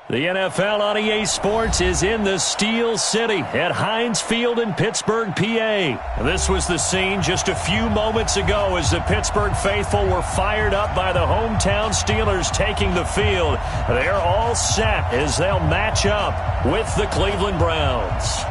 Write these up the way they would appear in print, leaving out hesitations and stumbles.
The NFL on EA Sports is in the Steel City at Heinz Field in Pittsburgh, PA. This was the scene just a few moments ago as the Pittsburgh faithful were fired up by the hometown Steelers taking the field. They're all set as they'll match up with the Cleveland Browns.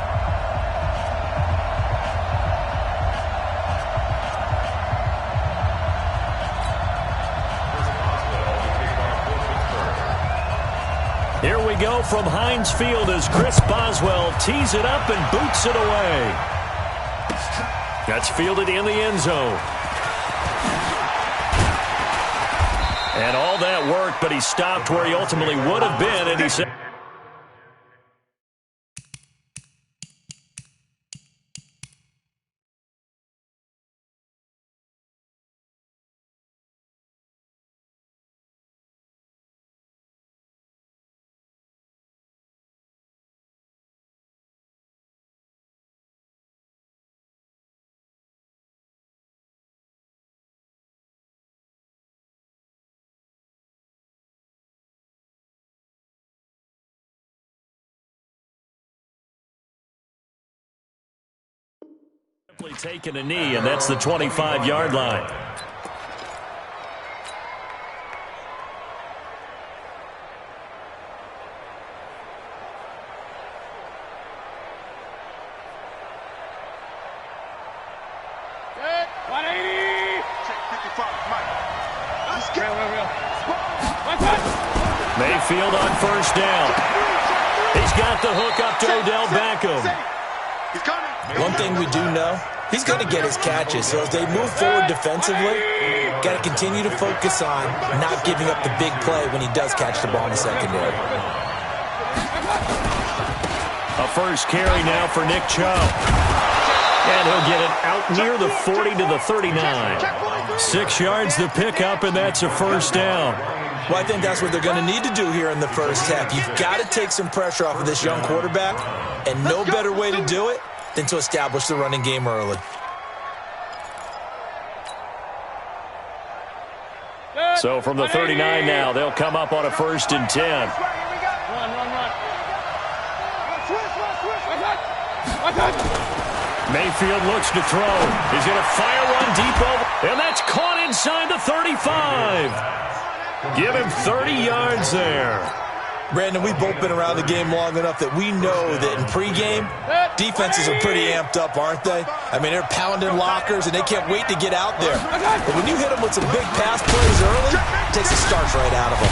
Here we go from Heinz Field as Chris Boswell tees it up and boots it away. That's fielded in the end zone. And all that work, but he stopped where he ultimately would have been, and he said... taking a knee, and that's the 25-yard line. Good. 180. Check 55. Mike. Let's get Mayfield on first down. He's got the hook up to Odell Beckham. One thing we do know, he's going to get his catches. So as they move forward defensively, got to continue to focus on not giving up the big play when he does catch the ball in the secondary. A first carry now for Nick Chubb. And he'll get it out near the 40 to the 39. 6 yards the pickup, and that's a first down. Well, I think that's what they're going to need to do here in the first half. You've got to take some pressure off of this young quarterback, and no better way to do it than to establish the running game early. So from the 39 now, they'll come up on a 1st and 10. Run. Mayfield looks to throw. He's going to fire one deep over, and that's caught inside the 35. Give him 30 yards there. Brandon, we've both been around the game long enough that we know that in pregame, defenses are pretty amped up, aren't they? I mean, they're pounding lockers, and they can't wait to get out there. But when you hit them with some big pass plays early, it takes the starch right out of them.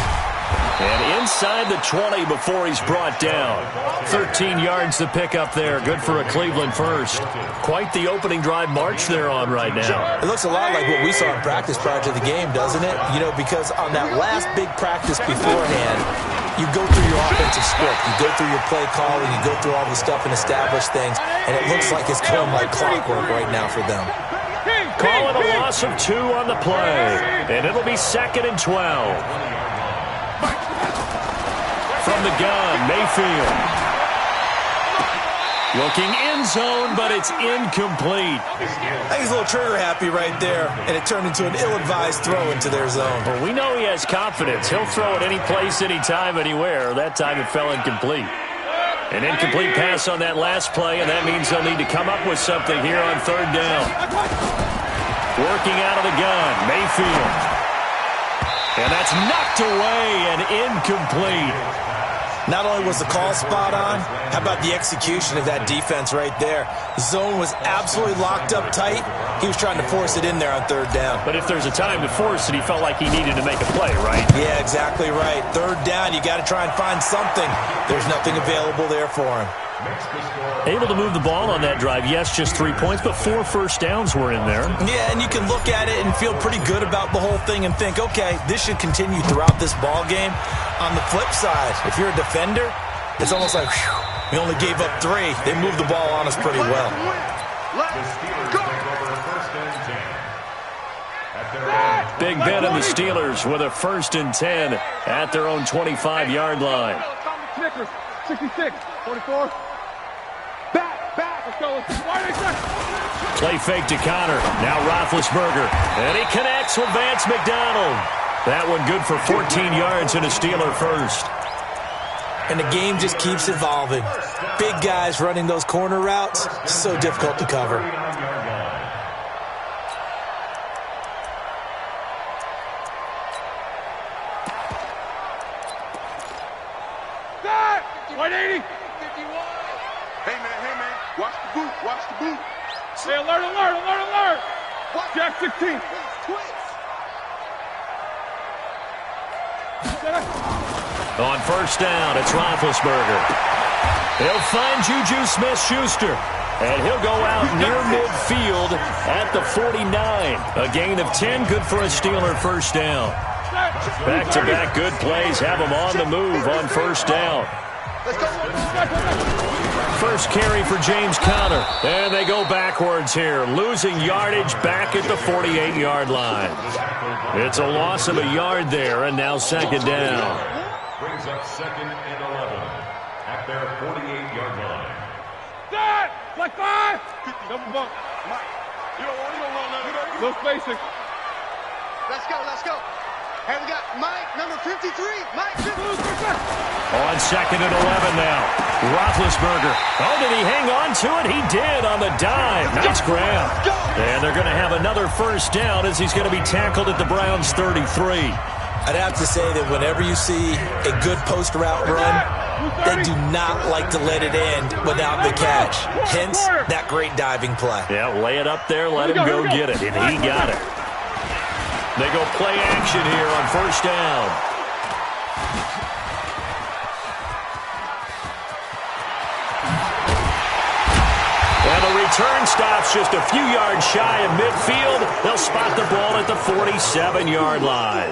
And inside the 20 before he's brought down. 13 yards to pick up there. Good for a Cleveland first. Quite the opening drive march they're on right now. It looks a lot like what we saw in practice prior to the game, doesn't it? You know, because on that last big practice beforehand, you go through your offensive script. You go through your play calling. You go through all the stuff and establish things. And it looks like it's going like clockwork right now for them. Calling a loss of 2 on the play. And it'll be 2nd and 12. From the gun, Mayfield. Looking end zone, but it's incomplete. I think he's a little trigger happy right there, and it turned into an ill-advised throw into their zone. Well, we know he has confidence. He'll throw it any place, anytime, anywhere. That time it fell incomplete. An incomplete pass on that last play, and that means they'll need to come up with something here on 3rd down. Working out of the gun, Mayfield. And that's knocked away and incomplete. Not only was the call spot on, how about the execution of that defense right there? The zone was absolutely locked up tight. He was trying to force it in there on 3rd down. But if there's a time to force it, he felt like he needed to make a play, right? Yeah, exactly right. 3rd down, you got to try and find something. There's nothing available there for him. Able to move the ball on that drive. Yes, just 3 points, but 4 first downs were in there. Yeah, and you can look at it and feel pretty good about the whole thing and think, okay, this should continue throughout this ball game. On the flip side, if you're a defender, it's almost like, whew, we only gave up 3. They moved the ball on us pretty well. Big Ben and the Steelers with a 1st and 10 at their own 25-yard line. 66, 44. Back. Let's go. Play fake to Connor. Now Roethlisberger. And he connects with Vance McDonald. That one good for 14 yards and a Steeler first. and the game just keeps evolving. Big guys running those corner routes, so difficult to cover. 180. 51. Hey, man. Watch the boot. Watch the boot. Hey, alert. Jack 16. On first down, it's Roethlisberger. He'll find Juju Smith-Schuster, and he'll go out near midfield at the 49. A gain of 10, good for a Steeler first down. Back-to-back good plays have him on the move on first down. First carry for James Conner. And they go backwards here, losing yardage back at the 48-yard line. It's a loss of a yard there, and now second down. Brings up 2nd and 11 at their 48-yard line. Set! Black 5! Double bump. Mike, you don't run that. Little spacing. Let's go. And we got Mike, number 53. Mike, on 2nd and 11 now. Roethlisberger. Oh, did he hang on to it? He did on the dive. Nice grab. And they're going to have another first down as he's going to be tackled at the Browns' 33. I'd have to say that whenever you see a good post route run, they do not like to let it end without the catch. Hence, that great diving play. Yeah, lay it up there, let him go get it, and he got it. They go play action here on first down. And the return stops just a few yards shy of midfield. They'll spot the ball at the 47-yard line.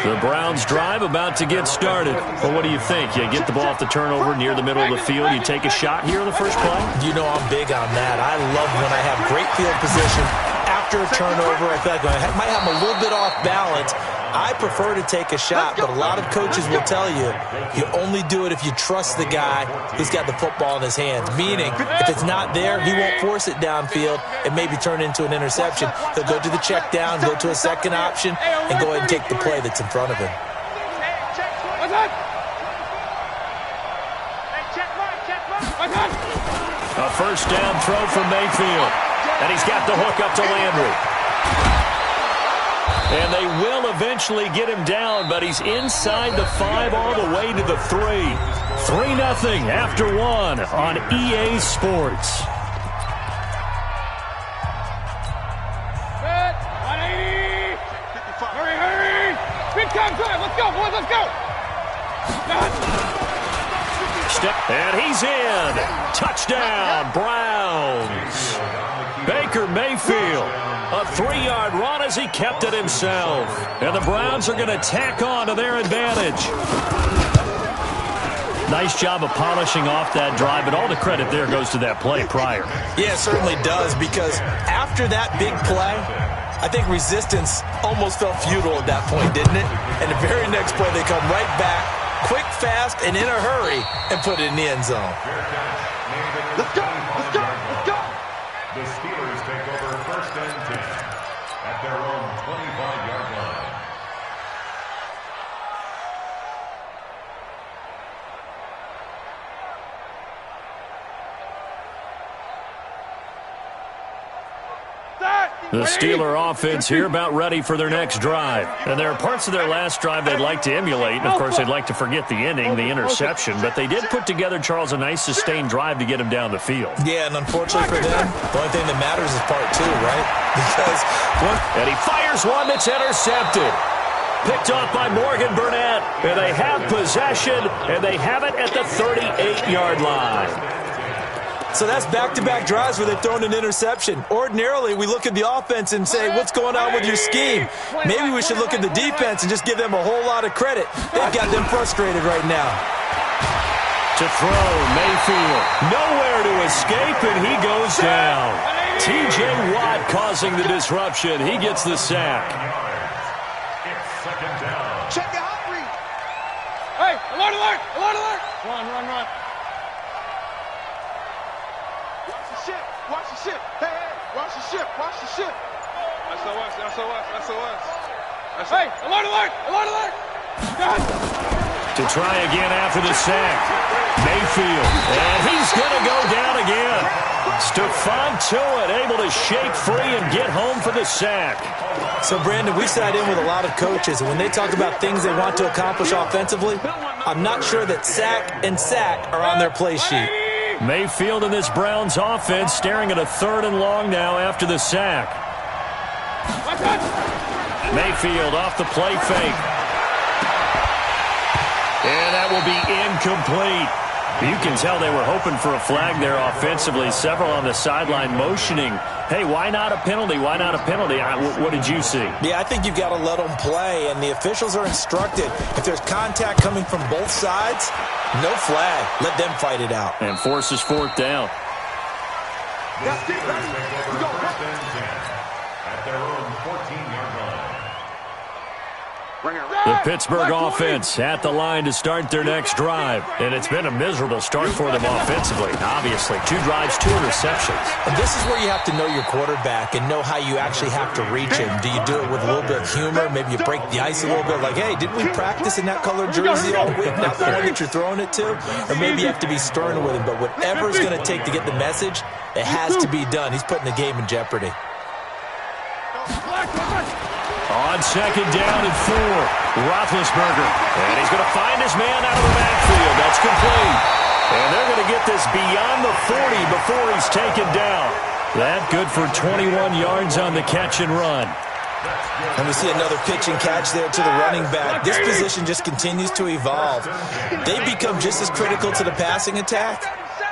The Browns drive about to get started. Well, what do you think? You get the ball off the turnover near the middle of the field. You take a shot here in the first play? You know I'm big on that. I love when I have great field position. After a turnover, I feel like I might have a little bit off balance. I prefer to take a shot, but a lot of coaches will tell you, you only do it if you trust the guy who's got the football in his hands. Meaning, if it's not there, he won't force it downfield and maybe turn into an interception. He'll go to the check down, go to a second option, and go ahead and take the play that's in front of him. A first down throw from Mayfield. And he's got the hook up to Landry. And they will eventually get him down, but he's inside the 5 all the way to the 3. 3-0 after 1 on EA Sports. Set. 180. Hurry. Big time drive. Let's go, boys. Let's go. And he's in. Touchdown, Browns. Baker Mayfield, a 3-yard run as he kept it himself. And the Browns are going to tack on to their advantage. Nice job of polishing off that drive, but all the credit there goes to that play prior. Yeah, it certainly does, because after that big play, I think resistance almost felt futile at that point, didn't it? And the very next play, they come right back, quick, fast, and in a hurry, and put it in the end zone. Let's go. The Steelers take over 1st and 10 at their own 25-yard line. The Steeler offense here about ready for their next drive. And there are parts of their last drive they'd like to emulate. And, of course, they'd like to forget the inning, the interception. But they did put together, Charles, a nice sustained drive to get him down the field. Yeah, and unfortunately for them, the only thing that matters is part 2, right? And he fires one that's intercepted. Picked off by Morgan Burnett. And they have possession, and they have it at the 38-yard line. So that's back-to-back drives where they've thrown an interception. Ordinarily, we look at the offense and say, what's going on with your scheme? Maybe we should look at the defense and just give them a whole lot of credit. They've got them frustrated right now. To throw, Mayfield. Nowhere to escape, and he goes down. T.J. Watt causing the disruption. He gets the sack. It's 2nd down. Check the hot read. Hey, alert. Run. Watch the ship. Hey, watch the ship. SOS. Hey, alert. To try again after the sack. Mayfield. And he's going to go down again. Stephon Tuitt able to shake free and get home for the sack. So, Brandon, we sat in with a lot of coaches, and when they talk about things they want to accomplish offensively, I'm not sure that sack and sack are on their play sheet. Mayfield in this Browns offense staring at a 3rd and long now after the sack. Mayfield off the play fake. And that will be incomplete. You can tell they were hoping for a flag there offensively. Several on the sideline motioning, hey, why not a penalty? Why not a penalty? What did you see? Yeah, I think you've got to let them play, and the officials are instructed. If there's contact coming from both sides, no flag. Let them fight it out. And forces 4th down. The Steelers take over 1st and 10 at their own 14-yard line. The Pittsburgh offense at the line to start their next drive. And it's been a miserable start for them offensively. Obviously, 2 drives, 2 interceptions. And this is where you have to know your quarterback and know how you actually have to reach him. Do you do it with a little bit of humor? Maybe you break the ice a little bit. Like, hey, didn't we practice in that color jersey all week? Not the one that you're throwing it to? Or maybe you have to be stern with him. But whatever it's going to take to get the message, it has to be done. He's putting the game in jeopardy. On 2nd down and 4, Roethlisberger. And he's going to find his man out of the backfield. That's complete. And they're going to get this beyond the 40 before he's taken down. That good for 21 yards on the catch and run. And we see another pitch and catch there to the running back. This position just continues to evolve. They become just as critical to the passing attack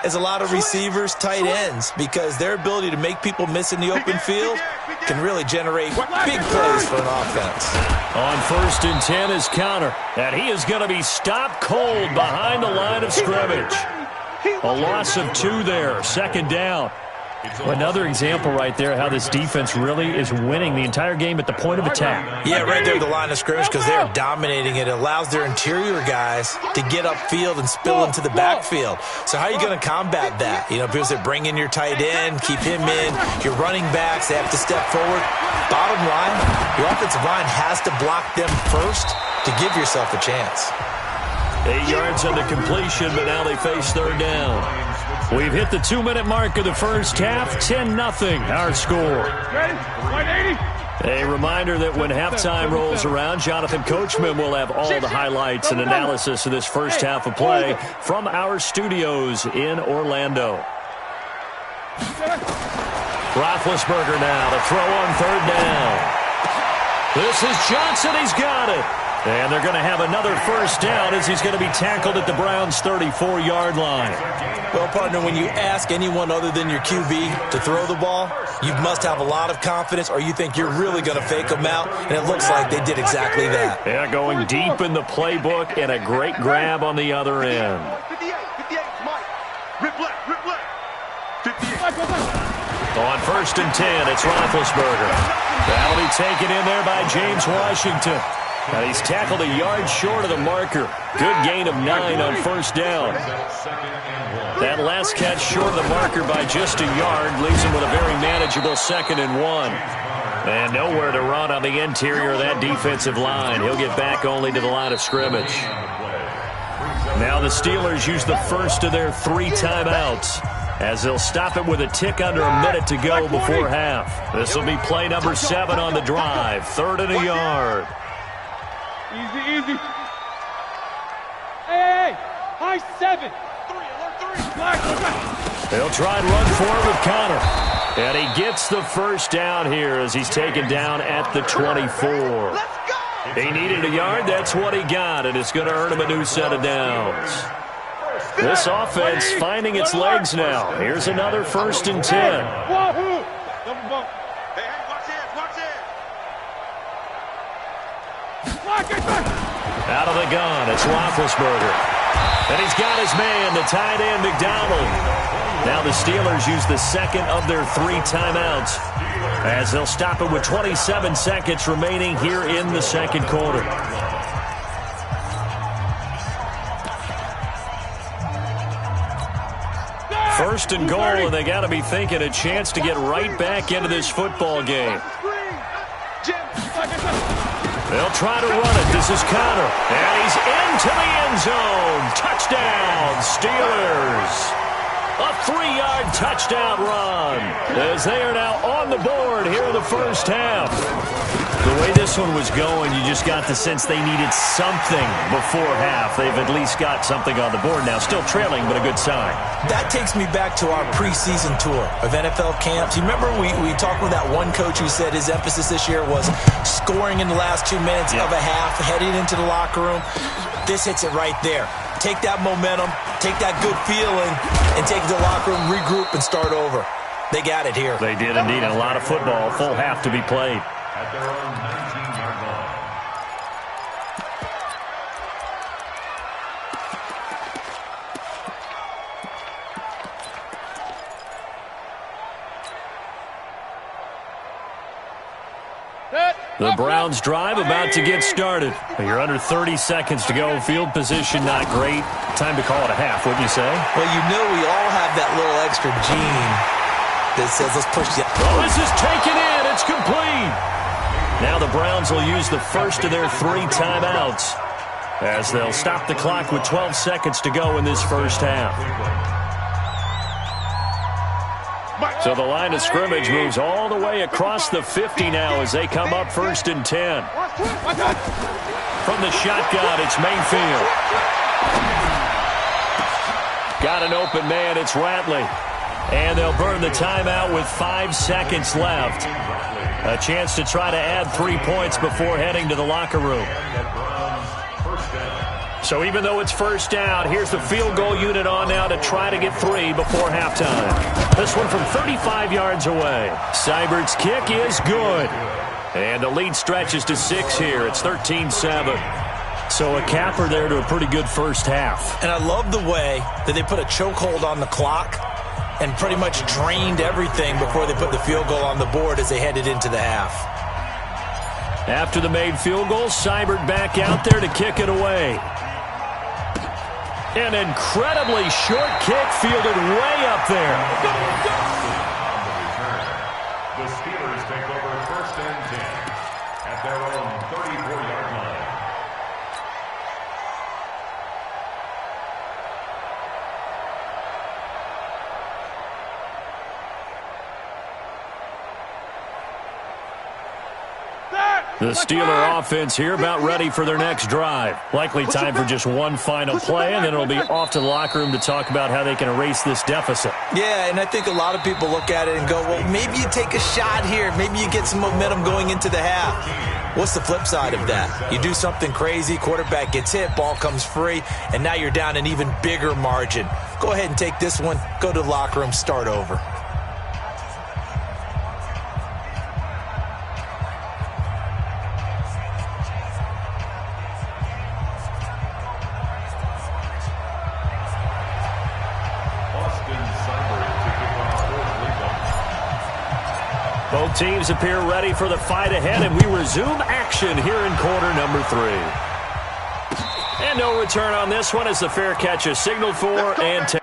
as a lot of receivers, tight ends, because their ability to make people miss in the open field can really generate big plays for an offense. On 1st and 10 is Conner, and he is going to be stopped cold behind the line of scrimmage. A loss of 2 there, 2nd down. Another example right there how this defense really is winning the entire game at the point of attack. Yeah, right there at the line of scrimmage because they are dominating it. It allows their interior guys to get upfield and spill into the backfield. So how are you going to combat that? You know, because they bring in your tight end, keep him in. Your running backs, they have to step forward. Bottom line, your offensive line has to block them first to give yourself a chance. 8 yards on the completion, but now they face 3rd down. We've hit the 2-minute mark of the first half, 10-0 our score. A reminder that when halftime rolls around, Jonathan Coachman will have all the highlights and analysis of this first half of play from our studios in Orlando. Roethlisberger now to throw on 3rd down. This is Johnson, he's got it. And they're going to have another first down as he's going to be tackled at the Browns' 34-yard line. Well, partner, when you ask anyone other than your QB to throw the ball, you must have a lot of confidence or you think you're really going to fake them out, and it looks like they did exactly that. Yeah, going deep in the playbook and a great grab on the other end. 58, Mike. Rip left. 58. On 1st and 10, it's Roethlisberger. That'll be taken in there by James Washington. And he's tackled a yard short of the marker. Good gain of 9 on 1st down. That last catch short of the marker by just a yard leaves him with a very manageable 2nd and 1. And nowhere to run on the interior of that defensive line. He'll get back only to the line of scrimmage. Now the Steelers use the first of their 3 timeouts, as they'll stop it with a tick under a minute to go before half. This will be play number 7 on the drive. 3rd and a yard. Easy. Hey, high 7. 3. They'll try and run for him with Conner. And he gets the first down here as he's taken down at the 24. He needed a yard. That's what he got, and it's going to earn him a new set of downs. This offense finding its legs now. Here's another 1st and 10. Wahoo! Double bump. Hey, watch it. Out of the gun, it's Roethlisberger. And he's got his man, the tight end, McDonald. Now the Steelers use the 2nd of their 3 timeouts, as they'll stop it with 27 seconds remaining here in the 2nd quarter. First and goal, and they got to be thinking a chance to get right back into this football game. They'll try to run it. This is Connor. And he's into the end zone. Touchdown, Steelers. A 3-yard touchdown run as they are now on the board here in the first half. The way this one was going, you just got the sense they needed something before half. They've at least got something on the board now. Still trailing, but a good sign. That takes me back to our preseason tour of NFL camps. You remember we talked with that one coach who said his emphasis this year was scoring in the last 2 minutes of a half, heading into the locker room. This hits it right there. Take that momentum, take that good feeling, and take it to the locker room, regroup, and start over. They got it here. They did indeed. A lot of football, full half to be played. At their own 19-yard line. The Browns drive about to get started. You're under 30 seconds to go. Field position not great. Time to call it a half, wouldn't you say? Well, you know we all have that little extra gene that says let's push the... Oh, this is taken in. It's complete. Now the Browns will use the first of their 3 timeouts as they'll stop the clock with 12 seconds to go in this first half. So the line of scrimmage moves all the way across the 50 now as they come up 1st and 10. From the shotgun, it's Mayfield. Got an open man, it's Ratley. And they'll burn the timeout with 5 seconds left. A chance to try to add 3 points before heading to the locker room. So even though it's first down, here's the field goal unit on now to try to get 3 before halftime. This one from 35 yards away. Seibert's kick is good. And the lead stretches to 6 here. It's 13-7. So a capper there to a pretty good first half. And I love the way that they put a chokehold on the clock and pretty much drained everything before they put the field goal on the board as they headed into the half. After the made field goal, Seibert back out there to kick it away. An incredibly short kick fielded way up there. The Steelers take over 1st and 10 at their own 34-yard line. The Steeler offense here about ready for their next drive. Likely time for just one final play, and then it'll be off to the locker room to talk about how they can erase this deficit. Yeah, and I think a lot of people look at it and go, well, maybe you take a shot here. Maybe you get some momentum going into the half. What's the flip side of that? You do something crazy, quarterback gets hit, ball comes free, and now you're down an even bigger margin. Go ahead and take this one, go to the locker room, start over. Both teams appear ready for the fight ahead, and we resume action here in quarter number 3. And no return on this one as the fair catch is signaled for and taken.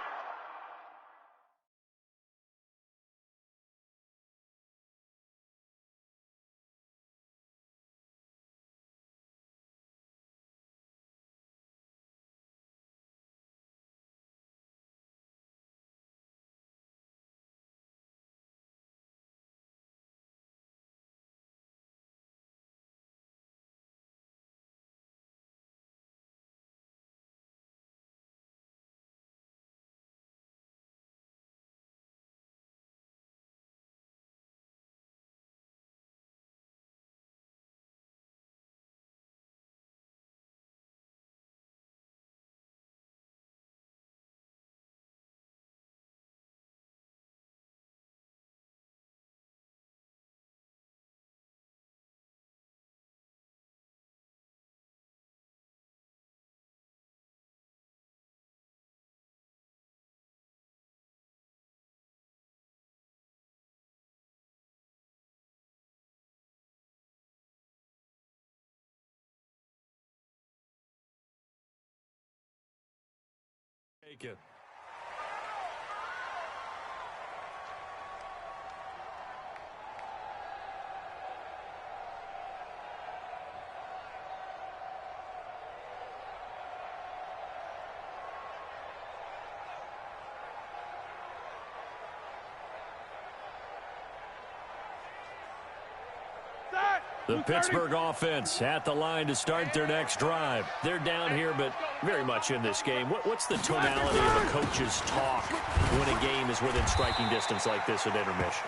The Pittsburgh offense at the line to start their next drive. They're down here, but very much in this game. What's the tonality of a coach's talk when a game is within striking distance like this at intermission?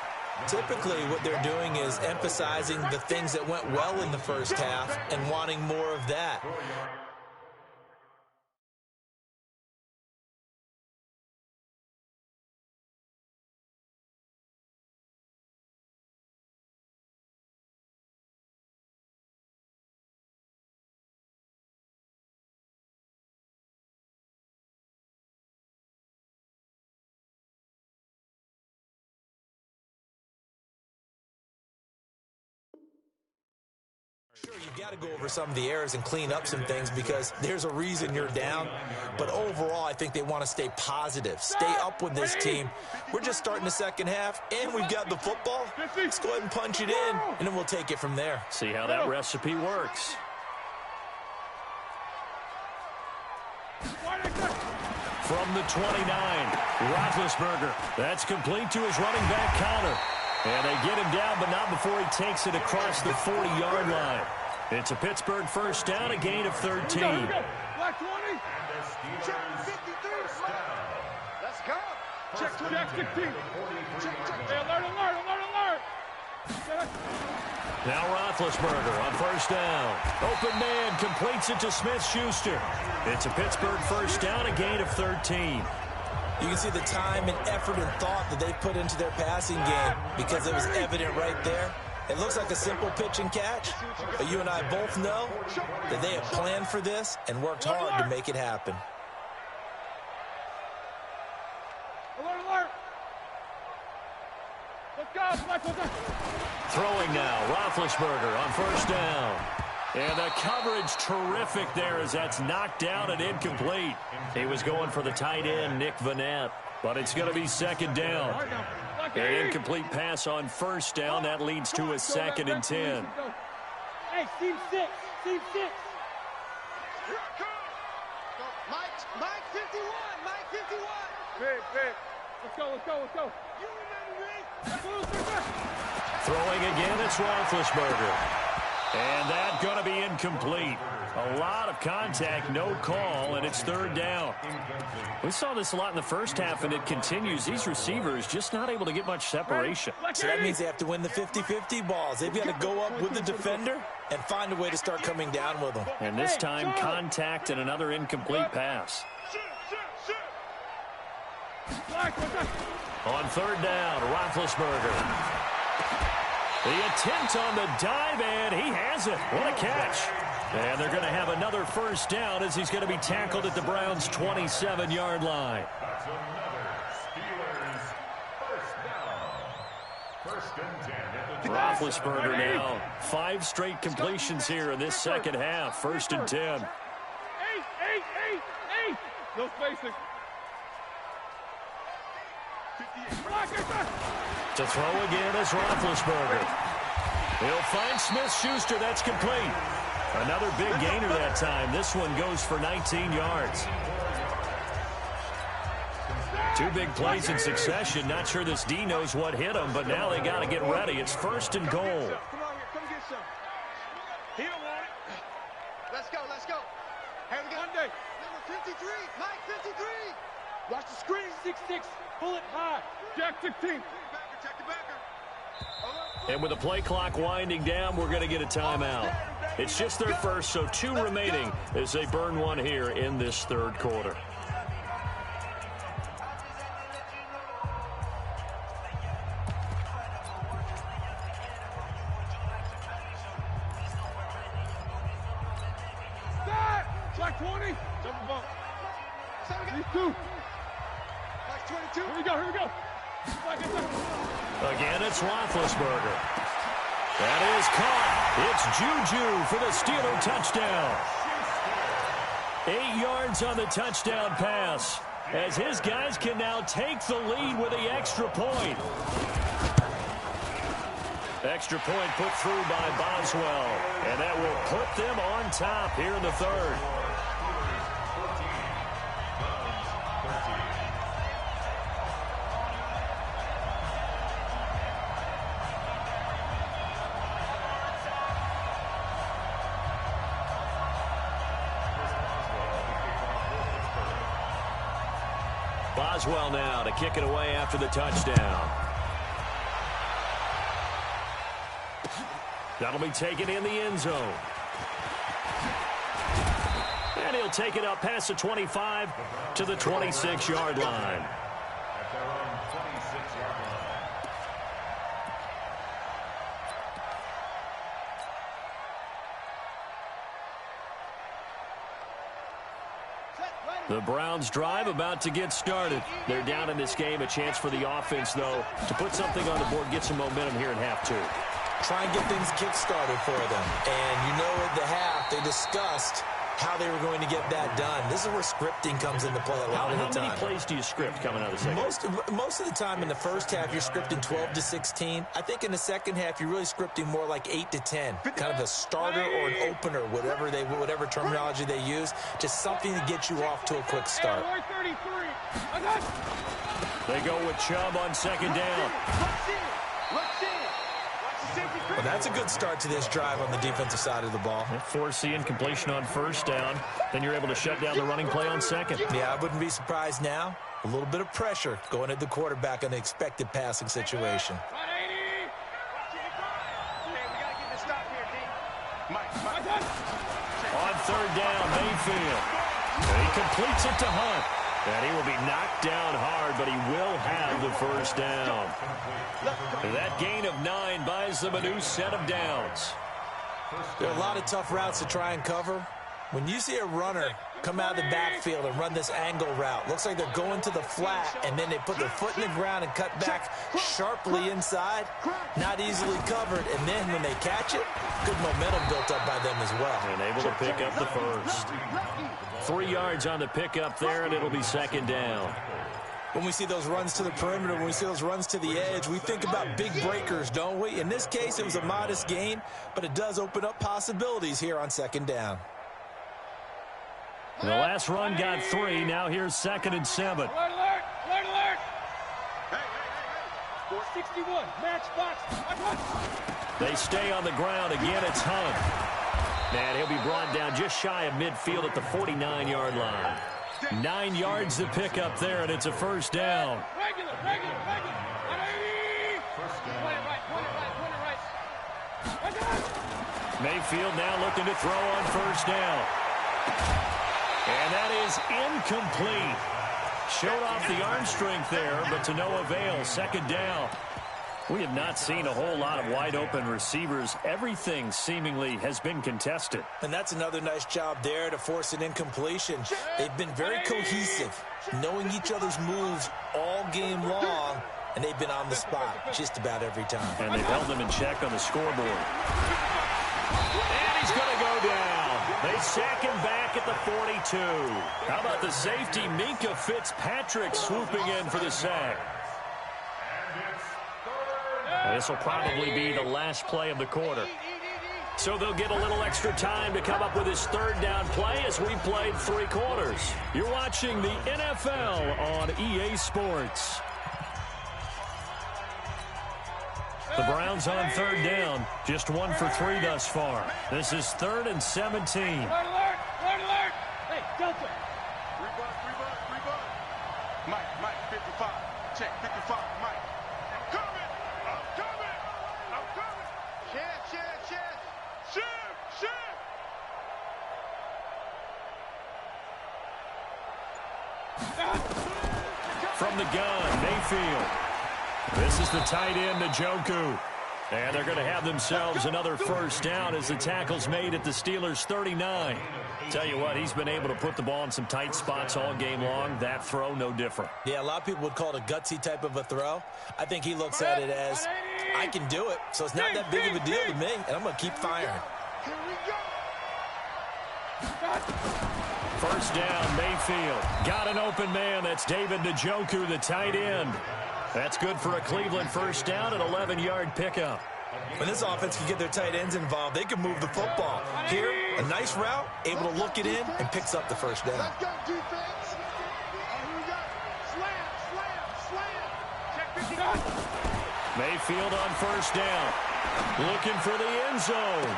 Typically, what they're doing is emphasizing the things that went well in the first half and wanting more of that. Sure, you've got to go over some of the errors and clean up some things because there's a reason you're down. But overall, I think they want to stay positive, stay up with this team. We're just starting the second half, and we've got the football. Let's go ahead and punch it in, and then we'll take it from there. See how that recipe works. From the 29, Roethlisberger. That's complete to his running back Connor. And they get him down, but not before he takes it across the 40-yard line. It's a Pittsburgh first down, a gain of 13. Black 20. Check 53. Let's go. Check 16. Hey, alert. Now Roethlisberger on first down. Open man completes it to Smith-Schuster. It's a Pittsburgh first down, a gain of 13. You can see the time and effort and thought that they put into their passing game because it was evident right there. It looks like a simple pitch and catch, but you and I both know that they have planned for this and worked hard to make it happen. Alert. Let's go. Throwing now, Roethlisberger on first down. And the coverage terrific there as that's knocked down and incomplete. He was going for the tight end, Nick Vannett, but it's going to be second down. An incomplete pass on first down. That leads to a 2nd and 10. Hey, team 6. Mike 51. Big. Let's go. Throwing again, it's Roethlisberger. And that's going to be incomplete. A lot of contact, no call, and it's third down. We saw this a lot in the first half, and it continues. These receivers just not able to get much separation. So that means they have to win the 50-50 balls. They've got to go up with the defender and find a way to start coming down with them. And this time, contact and another incomplete pass. On third down, Roethlisberger. The attempt on the dive, and he has it. What a catch. And they're going to have another first down as he's going to be tackled at the Browns' 27-yard line. That's another Steelers first down. 1st and 10. Roethlisberger now. 5 straight completions here in this second half. 1st and 10. 8. No spacing. To throw again is Roethlisberger. He'll find Smith-Schuster. That's complete. Another big gainer that time. This one goes for 19 yards. 2 big plays in succession. Not sure this D knows what hit him, but now they got to get ready. It's 1st and goal. Come on here. Come get some. He don't want it. Let's go. Here we go. Monday. Number 53. Mike 53. Watch the screen. 6-6. Pull it high. Jack 16. Check the backer. And with the play clock winding down, we're going to get a timeout. It's just their first, so 2 remaining as they burn one here in this third quarter. Black 20. Double bump. These 2. Black 22. Here we go. Again, it's Roethlisberger. That is caught. It's Juju for the Steeler touchdown. 8 yards on the touchdown pass as his guys can now take the lead with the extra point. Extra point put through by Boswell, and that will put them on top here in the third. Boswell now to kick it away after the touchdown. That'll be taken in the end zone. And he'll take it up past the 25 to the 26-yard line. At their own 26-yard line. The Browns drive about to get started. They're down in this game. A chance for the offense, though, to put something on the board, get some momentum here in half two. Try and get things kick-started for them. And you know at the half, they discussed how they were going to get that done. This is where scripting comes into play a lot of the time. How many plays do you script coming out of the second? Most of the time in the first half, you're scripting 12 to 16. I think in the second half, you're really scripting more like 8 to 10. Kind of a starter or an opener, whatever terminology they use. Just something to get you off to a quick start. They go with Chubb on second down. Well, that's a good start to this drive on the defensive side of the ball. Force the incompletion on first down. Then you're able to shut down the running play on second. Yeah, I wouldn't be surprised now. A little bit of pressure going at the quarterback in the expected passing situation. On third down, Mayfield. And he completes it to Hunt. And he will be knocked down hard, but he will have the first down. That gain of 9 buys them a new set of downs. There are a lot of tough routes to try and cover. When you see a runner come out of the backfield and run this angle route, looks like they're going to the flat, and then they put their foot in the ground and cut back sharply inside. Not easily covered, and then when they catch it, good momentum built up by them as well. And able to pick up the first. 3 yards on the pickup there, and it'll be second down. When we see those runs to the perimeter, when we see those runs to the edge, we think about big breakers, don't we? In this case, it was a modest gain, but it does open up possibilities here on second down. The last run got 3. Now here's 2nd and 7. Alert, alert, alert, alert. Hey. 61, match box. They stay on the ground. Again, it's Hunt. And he'll be brought down just shy of midfield at the 49-yard line. 9 yards to pick up there, and it's a first down. Regular. 180. Point it right. Mayfield now looking to throw on first down. And that is incomplete. Showed off the arm strength there, but to no avail. Second down. We have not seen a whole lot of wide-open receivers. Everything seemingly has been contested. And that's another nice job there to force an incompletion. They've been very cohesive, knowing each other's moves all game long, and they've been on the spot just about every time. And they've held them in check on the scoreboard. And he's going to go down. They sack him back at the 42. How about the safety, Minkah Fitzpatrick, swooping in for the sack. This will probably be the last play of the quarter. So they'll get a little extra time to come up with his third down play as we played 3 quarters. You're watching the NFL on EA Sports. The Browns on third down, just 1 for 3 thus far. This is 3rd and 17. Alert. Hey, Delta. 3 buck. Mike, 55. Check, 55, Mike. I'm coming. Shift. From the gun, Mayfield. This is the tight end, Njoku. And they're going to have themselves another first down as the tackle's made at the Steelers' 39. Tell you what, he's been able to put the ball in some tight spots all game long. That throw, no different. Yeah, a lot of people would call it a gutsy type of a throw. I think he looks at it as, I can do it, so it's not that big of a deal to me, and I'm going to keep firing. Here we go. First down, Mayfield. Got an open man. That's David Njoku, the tight end. That's good for a Cleveland first down, an 11-yard pickup. When this offense can get their tight ends involved, they can move the football. Here, a nice route, able to look it in, and picks up the first down. Let's go, defense. Here we go. Slam. Check 50. Mayfield on first down. Looking for the end zone.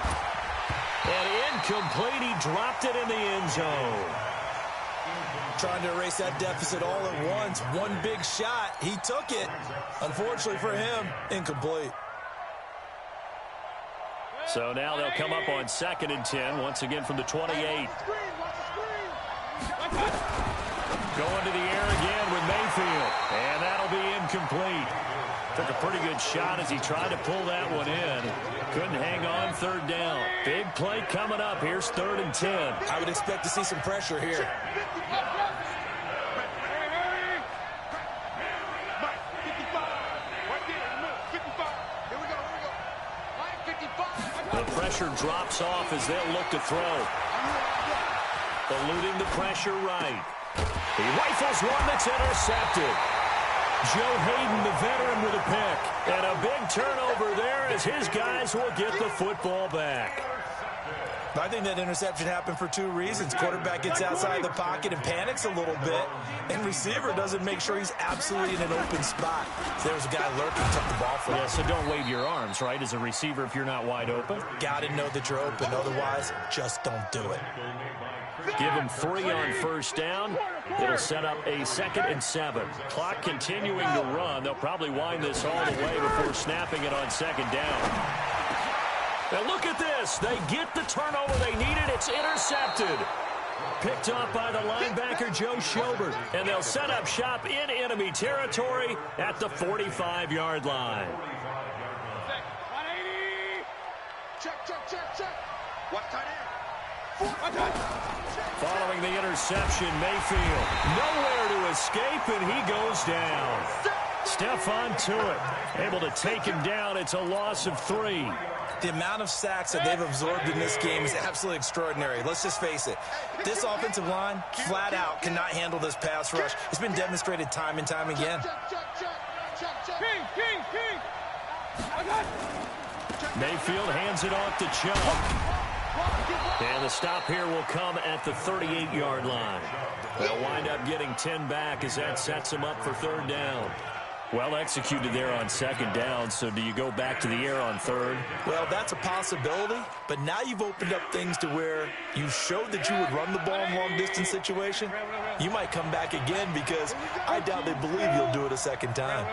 And incomplete. He dropped it in the end zone. Trying to erase that deficit all at once. One big shot. He took it. Unfortunately for him, incomplete. So now they'll come up on 2nd and 10, once again from the 28. Going to the air again with Mayfield. And that'll be incomplete. Took a pretty good shot as he tried to pull that one in. Couldn't hang on 3rd down. Big play coming up. Here's 3rd and 10. I would expect to see some pressure here. The pressure drops off as they'll look to throw. Eluding the pressure right. He rifles one that's intercepted. Joe Hayden, the veteran, with a pick. And a big turnover there as his guys will get the football back. I think that interception happened for 2 reasons. Quarterback gets outside the pocket and panics a little bit, and receiver doesn't make sure he's absolutely in an open spot. So there was a guy lurking, took the ball from him. Yeah, so don't wave your arms, right, as a receiver if you're not wide open. Got to know that you're open. Otherwise, just don't do it. Give him 3 on 1st down. It'll set up a 2nd and 7. Clock continuing to run. They'll probably wind this all the way before snapping it on 2nd down. Now look at this. They get the turnover they needed. It's intercepted. Picked off by the linebacker, Joe Schobert. And they'll set up shop in enemy territory at the 45-yard line. 180. Check. Watch tight end. Following the interception, Mayfield nowhere to escape, and he goes down. Stephon Tuitt able to take him down. It's a loss of 3. The amount of sacks that they've absorbed in this game is absolutely extraordinary. Let's just face it. This offensive line, flat out, cannot handle this pass rush. It's been demonstrated time and time again. King. Mayfield hands it off to Chubb. And the stop here will come at the 38-yard line. They'll wind up getting 10 back as that sets them up for 3rd down. Well executed there on 2nd down, so do you go back to the air on 3rd? Well, that's a possibility, but now you've opened up things to where you showed that you would run the ball in long-distance situation. You might come back again because I doubt they believe you'll do it a 2nd time.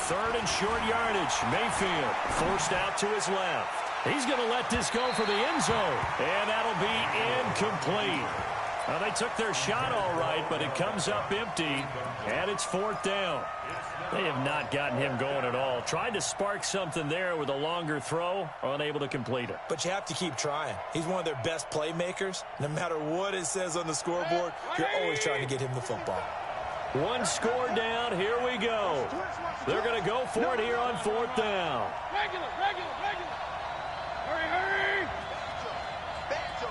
3rd and short yardage. Mayfield forced out to his left. He's going to let this go for the end zone, and that'll be incomplete. Well, they took their shot all right, but it comes up empty, and it's 4th down. They have not gotten him going at all. Tried to spark something there with a longer throw, unable to complete it. But you have to keep trying. He's one of their best playmakers. No matter what it says on the scoreboard, you're always trying to get him the football. 1 score down. Here we go. They're going to go for it here on 4th down. Regular. Hurry. Banjo.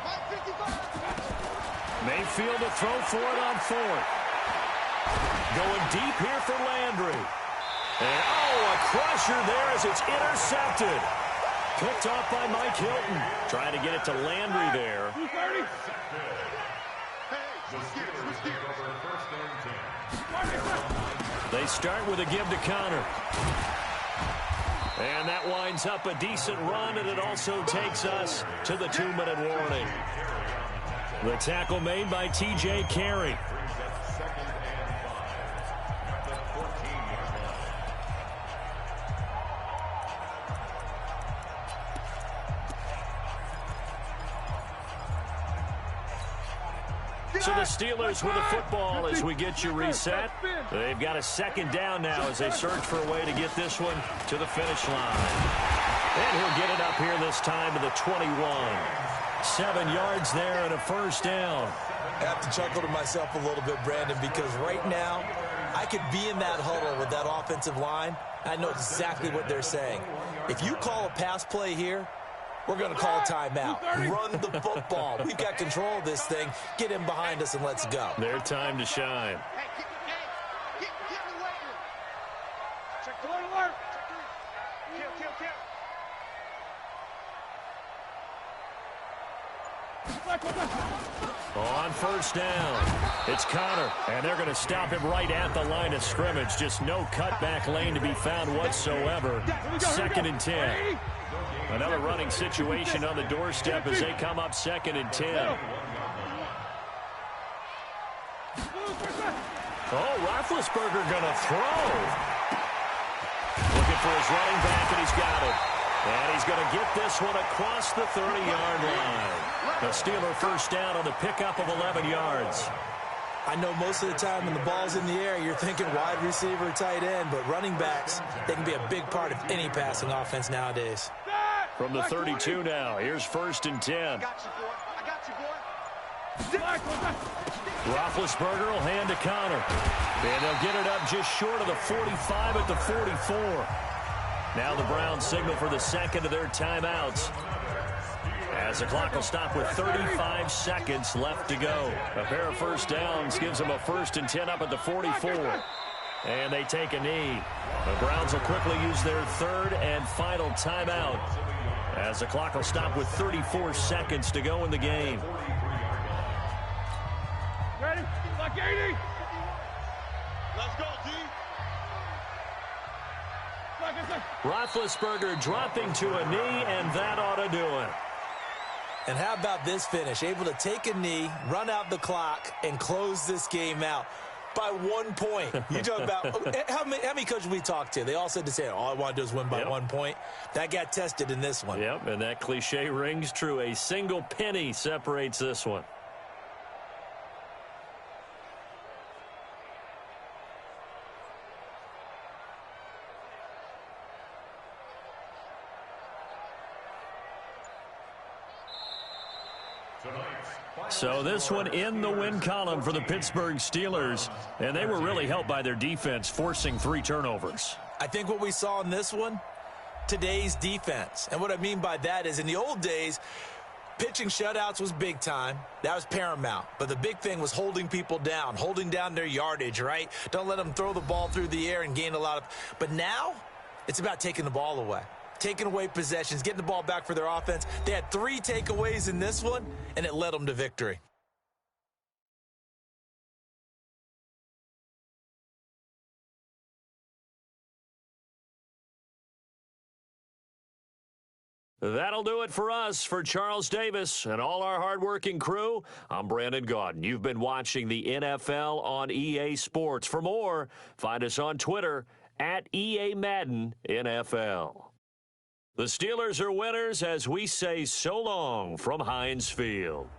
Mike 55. Mayfield to throw for it on 4th. Going deep here for Landry. And, a crusher there as it's intercepted. Picked off by Mike Hilton. Trying to get it to Landry there. 230. They start with a give to Connor. And that winds up a decent run, and it also takes us to the 2-minute warning. The tackle made by T.J. Carey. So the Steelers with the football as we get you reset. They've got a 2nd down now as they search for a way to get this one to the finish line. And he'll get it up here this time to the 21. 7 yards there and a 1st down. I have to chuckle to myself a little bit, Brandon, because right now I could be in that huddle with that offensive line. I know exactly what they're saying. If you call a pass play here, we're going to call a timeout. Run the football. We've got control of this thing. Get him behind us and let's go. Their time to shine. Get away. Check the alert. Kill. On first down, it's Connor, and they're going to stop him right at the line of scrimmage. Just no cutback lane to be found whatsoever. 2nd and 10. Another running situation on the doorstep as they come up 2nd and 10. Oh, Roethlisberger going to throw. Looking for his running back, and he's got it. And he's going to get this one across the 30-yard line. The Steeler first down on the pickup of 11 yards. I know most of the time when the ball's in the air, you're thinking wide receiver, tight end, but running backs, they can be a big part of any passing offense nowadays. From the 32 now, here's 1st and 10. I got you, boy. Roethlisberger will hand to Connor. And they'll get it up just short of the 45 at the 44. Now the Browns signal for the second of their timeouts, as the clock will stop with 35 seconds left to go. A pair of first downs gives them a 1st and 10 up at the 44. And they take a knee. The Browns will quickly use their 3rd and final timeout, as the clock will stop with 34 seconds to go in the game. Ready? Like 80. Let's go, D. Roethlisberger dropping to a knee, and that ought to do it. And how about this finish? Able to take a knee, run out the clock, and close this game out by 1 point. You talk about how many coaches we talked to? They all said the same. All I want to do is win by 1 point. That got tested in this one. Yep, and that cliche rings true. A single penny separates this one. So this one in the win column for the Pittsburgh Steelers, and they were really helped by their defense, forcing 3 turnovers. I think what we saw in this one, today's defense. And what I mean by that is in the old days, pitching shutouts was big time. That was paramount. But the big thing was holding people down, holding down their yardage, right? Don't let them throw the ball through the air and gain a lot of. But now it's about taking the ball away. Taking away possessions, getting the ball back for their offense. They had 3 takeaways in this one, and it led them to victory. That'll do it for us. For Charles Davis and all our hardworking crew, I'm Brandon Gaudin. You've been watching the NFL on EA Sports. For more, find us on Twitter at EA Madden NFL. The Steelers are winners as we say so long from Heinz Field.